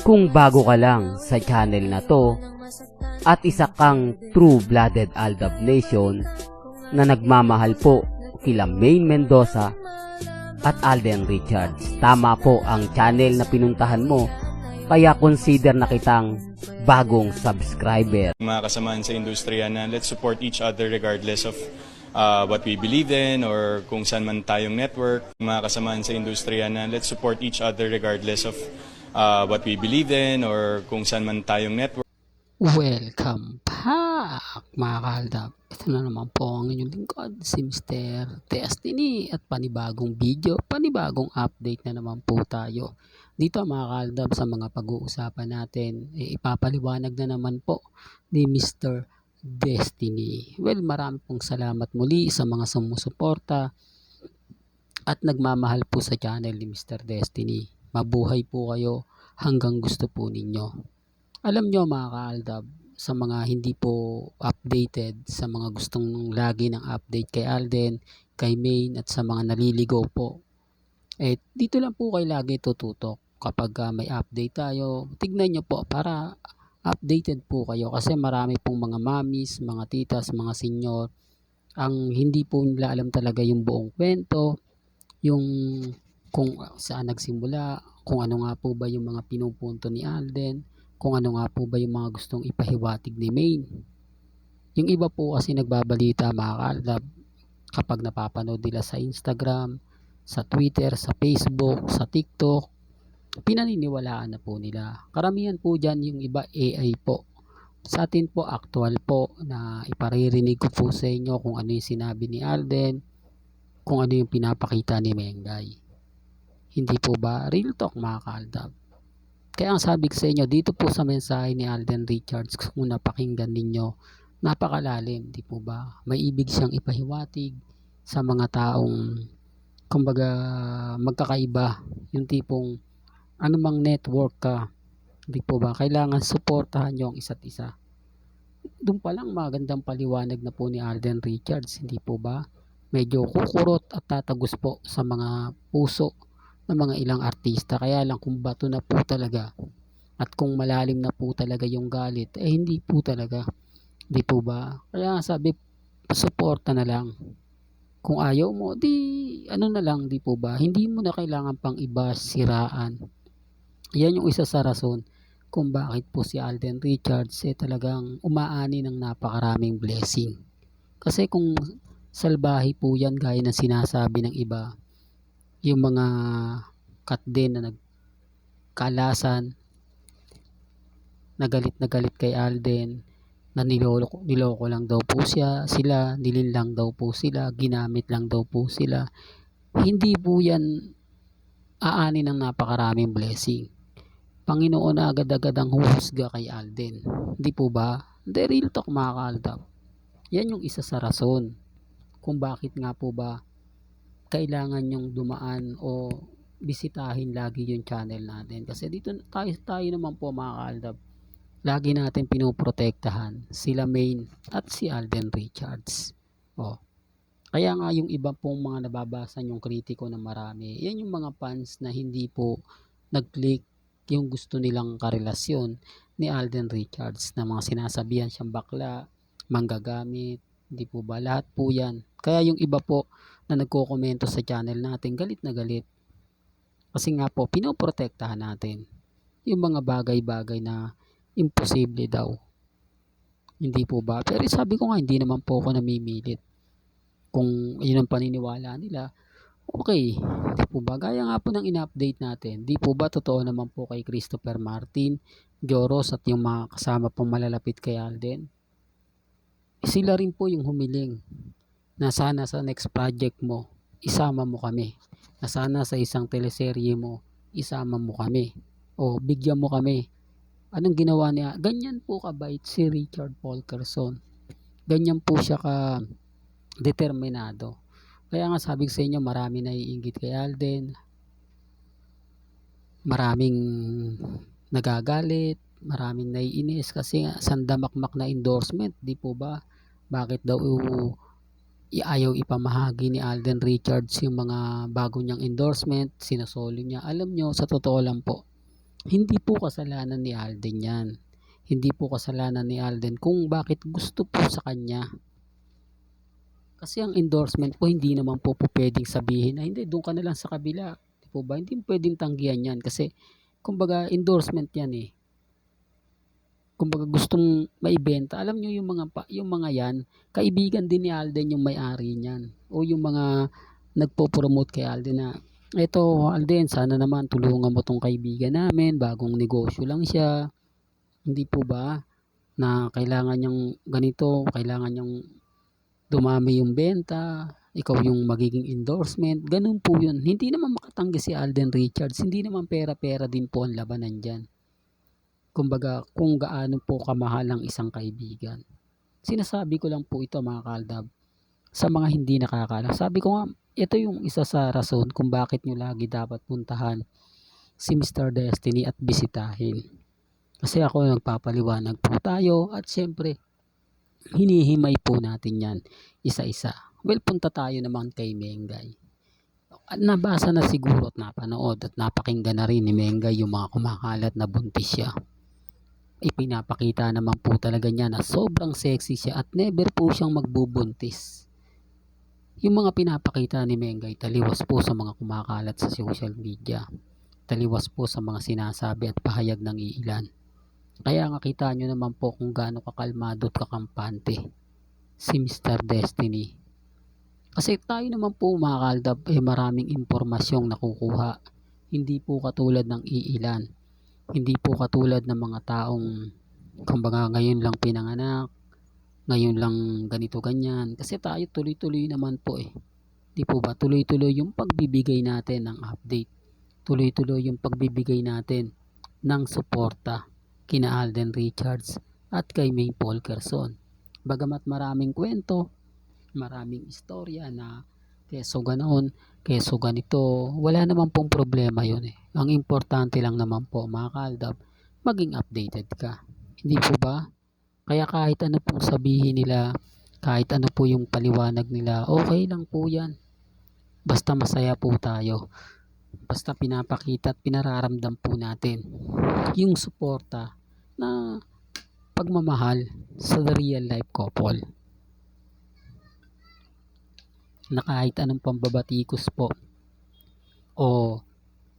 Kung bago ka lang sa channel na to at isa kang true-blooded Aldab Nation na nagmamahal po kila Maine Mendoza at Alden Richards, tama po ang channel na pinuntahan mo, kaya consider na kitang bagong subscriber. Mga kasamahan sa industriya na let's support each other regardless of what we believe in or kung saan man tayong network. Mga kasamahan sa industriya na let's support each other regardless of what we believe in or kung saan man tayong network. Welcome back mga kaaldab. Ito na naman po ang inyong lingkod, si Mr. Destiny, at panibagong video, panibagong update na naman po tayo. Dito mga kaaldab, sa mga pag-uusapan natin, ipapaliwanag na naman po ni Mr. Destiny. Well, marami pong salamat muli sa mga sumusuporta at nagmamahal po sa channel ni Mr. Destiny. Mabuhay po kayo hanggang gusto po ninyo. Alam nyo mga kaaldab, sa mga hindi po updated, sa mga gustong lagi ng update kay Alden, kay Maine, at sa mga naliligaw po, dito lang po kayo lagi tututok. Kapag may update tayo, tignan nyo po para updated po kayo, kasi marami pong mga mamis, mga titas, mga senior ang hindi po nila alam talaga yung buong kwento, yung kung saan nagsimula, kung ano nga po ba yung mga pinupunto ni Alden, kung ano nga po ba yung mga gustong ipahiwatig ni Maine. Yung iba po kasi nagbabalita mga kaaldab kapag napapanood nila sa Instagram, sa Twitter, sa Facebook, sa TikTok, pinaniniwalaan na po nila. Karamihan po dyan yung iba AI po. Sa atin po actual po na iparirinig ko po sa inyo kung ano yung sinabi ni Alden, kung ano yung pinapakita ni Mengay. Hindi po ba real talk mga kaaldab? Kaya ang sabi ko sa inyo, dito po sa mensahe ni Alden Richards, kung napakinggan ninyo, napakalalim, di po ba? May ibig siyang ipahiwatig sa mga taong, kumbaga, magkakaiba. Yung tipong, anumang network ka, di po ba? Kailangan suportahan nyo ang isa't isa. Doon pa lang magandang paliwanag na po ni Alden Richards, hindi po ba? Medyo kukurot at tatagos po sa mga puso ng mga ilang artista. Kaya lang kung bato na po talaga at kung malalim na po talaga yung galit, hindi po talaga, di po ba? Kaya sabi, suporta na lang. Kung ayaw mo, di ano na lang, di po ba? Hindi mo na kailangan pang iba siraan. Yan yung isa sa rason kung bakit po si Alden Richards talagang umaani ng napakaraming blessing. Kasi kung salbahe po yan gaya ng sinasabi ng iba, yung mga cut din na nagkalasan, na galit kay Alden, na niloko lang daw po sila, nilinlang daw po sila, ginamit lang daw po sila. Hindi po yan aani ng napakaraming blessing. Panginoon na agad-agad ang huhusga kay Alden. Hindi po ba? The real talk mga kaaldab. Yan yung isa sa rason kung bakit nga po ba kailangan yung dumaan o bisitahin lagi yung channel natin. Kasi dito tayo naman po mga kaaldab, lagi natin pinoprotektahan sila Maine at si Alden Richards. Kaya nga yung iba pong mga nababasa yung kritiko na marami, yan yung mga fans na hindi po nag-click yung gusto nilang karelasyon ni Alden Richards, na mga sinasabihan siyang bakla, manggagamit, hindi po ba? Lahat po yan. Kaya yung iba po na nagko-komento sa channel natin, galit na galit. Kasi nga po, pinoprotektahan natin yung mga bagay-bagay na imposible daw. Hindi po ba? Pero sabi ko nga, hindi naman po ako namimilit. Kung yun ang paniniwala nila, okay. Hindi po ba? Gaya nga po ng in-update natin. Di po ba totoo naman po kay Christopher Martin, Joros at yung mga kasama pong malalapit kay Alden? Sila rin po yung humiling na sana sa next project mo, isama mo kami. Na sana sa isang teleserye mo, isama mo kami. O bigyan mo kami. Anong ginawa niya? Ganyan po kabait si Richard Polkerson. Ganyan po siya ka determinado. Kaya nga sabi ko sa inyo, marami naiinggit kay Alden. Maraming nagagalit, maraming naiinis kasi sandamakmak na endorsement, di po ba? Bakit daw ayaw ipamahagi ni Alden Richards yung mga bago niyang endorsement, sinasolo niya? Alam nyo, sa totoo lang po, Hindi po kasalanan ni Alden yan. Hindi po kasalanan ni Alden kung bakit gusto po sa kanya. Kasi ang endorsement po, hindi naman po pwedeng sabihin na hindi, doon ka na lang sa kabila. Di po ba? Hindi pwedeng tanggihan yan kasi kumbaga endorsement yan eh. Kumbaga gustong maibenta. Alam nyo yung mga yan, kaibigan din ni Alden yung may-ari niyan. O yung mga nagpo-promote kay Alden na, eto Alden, sana naman tulungan mo tong kaibigan namin, bagong negosyo lang siya. Hindi po ba? Na kailangan niyang ganito, kailangan niyang dumami yung benta, ikaw yung magiging endorsement, ganun po yun. Hindi naman makatanggi si Alden Richards, hindi naman pera-pera din po ang labanan dyan. Kumbaga kung gaano po kamahal ang isang kaibigan. Sinasabi ko lang po ito mga kaaldab, sa mga hindi nakakaalam. Sabi ko nga, ito yung isa sa rason kung bakit nyo lagi dapat puntahan si Mr. Destiny at bisitahin. Kasi ako nagpapaliwanag po tayo at syempre, hinihimay po natin yan isa-isa. Well, punta tayo naman kay Mengay. At nabasa na siguro at napanood at napakinggan na rin ni Mengay yung mga kumakalat na buntis siya. Ipinapakita naman po talaga niya na sobrang sexy siya at never po siyang magbubuntis. Yung mga pinapakita ni Mengay taliwas po sa mga kumakalat sa social media. Taliwas po sa mga sinasabi at pahayag ng iilan. Kaya nga kita nyo naman po kung gaano kakalmado at kakampante si Mr. Destiny. Kasi tayo naman po mga kaaldab maraming impormasyong nakukuha. Hindi po katulad ng iilan. Hindi po katulad ng mga taong kumbaga ngayon lang pinanganak, ngayon lang ganito ganyan. Kasi tayo tuloy-tuloy naman po eh. Di po ba? Tuloy-tuloy yung pagbibigay natin ng update. Tuloy-tuloy yung pagbibigay natin ng suporta kina Alden Richards at kay May Polkerson. Bagamat maraming kwento, maraming istorya na keso ganoon, keso ganito, wala naman pong problema yun eh. Ang importante lang naman po mga kaaldab, maging updated ka. Hindi po ba? Kaya kahit ano pong sabihin nila, kahit ano po yung paliwanag nila, okay lang po yan. Basta masaya po tayo. Basta pinapakita at pinararamdam po natin yung suporta na pagmamahal sa the real life couple. Na kahit anong pambabatikos po o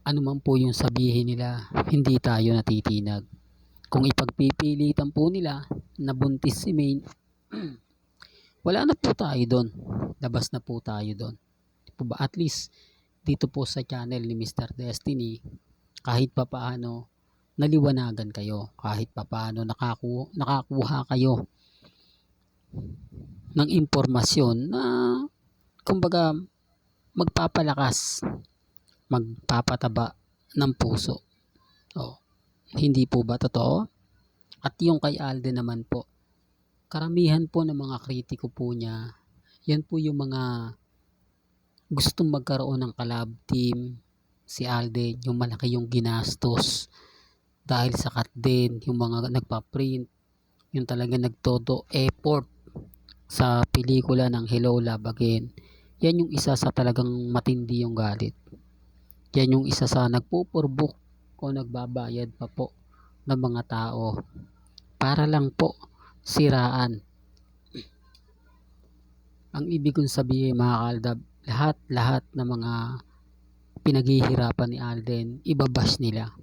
ano man po yung sabihin nila, hindi tayo natitinag. Kung ipagpipilitan po nila na buntis si Maine, wala na po tayo doon. Labas na po tayo doon. At least dito po sa channel ni Mr. Destiny, kahit papaano naliwanagan kayo, kahit papaano nakakuha kayo ng impormasyon na kumbaga magpapalakas, magpapataba ng puso. Hindi po ba totoo? At yung kay Alden naman po, karamihan po ng mga kritiko po niya, yan po yung mga gustong magkaroon ng collab team. Si Alden, yung malaki yung ginastos dahil sakat din, yung mga nagpa-print, yung talaga nagtodo effort sa pelikula ng Hello Love Again. Yan yung isa sa talagang matindi yung galit. Yan yung isa sa nagpupurbok o nagbabayad pa po ng mga tao para lang po siraan. Ang ibig kong sabihin mga kaaldab, lahat ng mga pinaghihirapan ni Alden, ibabash nila.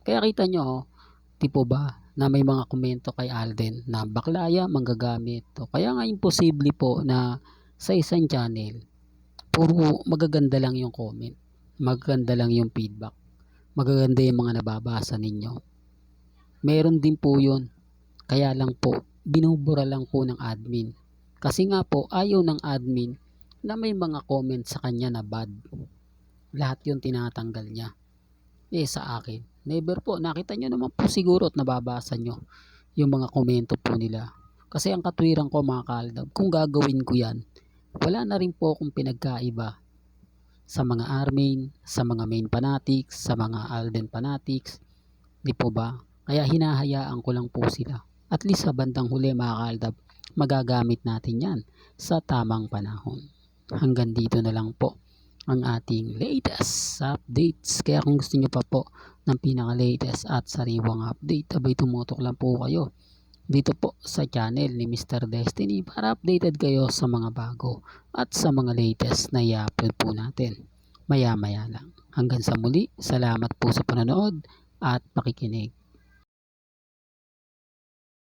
Kaya kita nyo, di po ba, na may mga komento kay Alden na baklaya, manggagamit. Kaya nga imposible po na sa isang channel, puro magaganda lang yung comment, magaganda lang yung feedback, magaganda yung mga nababasa ninyo. Meron din po yun. Kaya lang po, binubura lang po ng admin. Kasi nga po, ayaw ng admin na may mga comment sa kanya na bad. Lahat yun tinatanggal niya. Sa akin, never po. Nakita nyo naman po siguro at nababasa nyo yung mga komento po nila. Kasi ang katwiran ko mga kaaldab, kung gagawin ko yan, wala na rin po akong pinagkaiba sa mga Armin, sa mga Main fanatics, sa mga Alden fanatics. Di po ba? Kaya hinahayaan ko lang po sila. At least sa bandang huli mga kaaldab, magagamit natin yan sa tamang panahon. Hanggang dito na lang po. ang ating latest updates. Kaya kung gusto nyo pa po ng pinaka-latest at sariwang update, abay tumutok lang po kayo dito po sa channel ni Mr. Destiny para updated kayo sa mga bago at sa mga latest na i-upload po natin maya maya lang. Hanggang sa muli, salamat po sa panonood at pakikinig.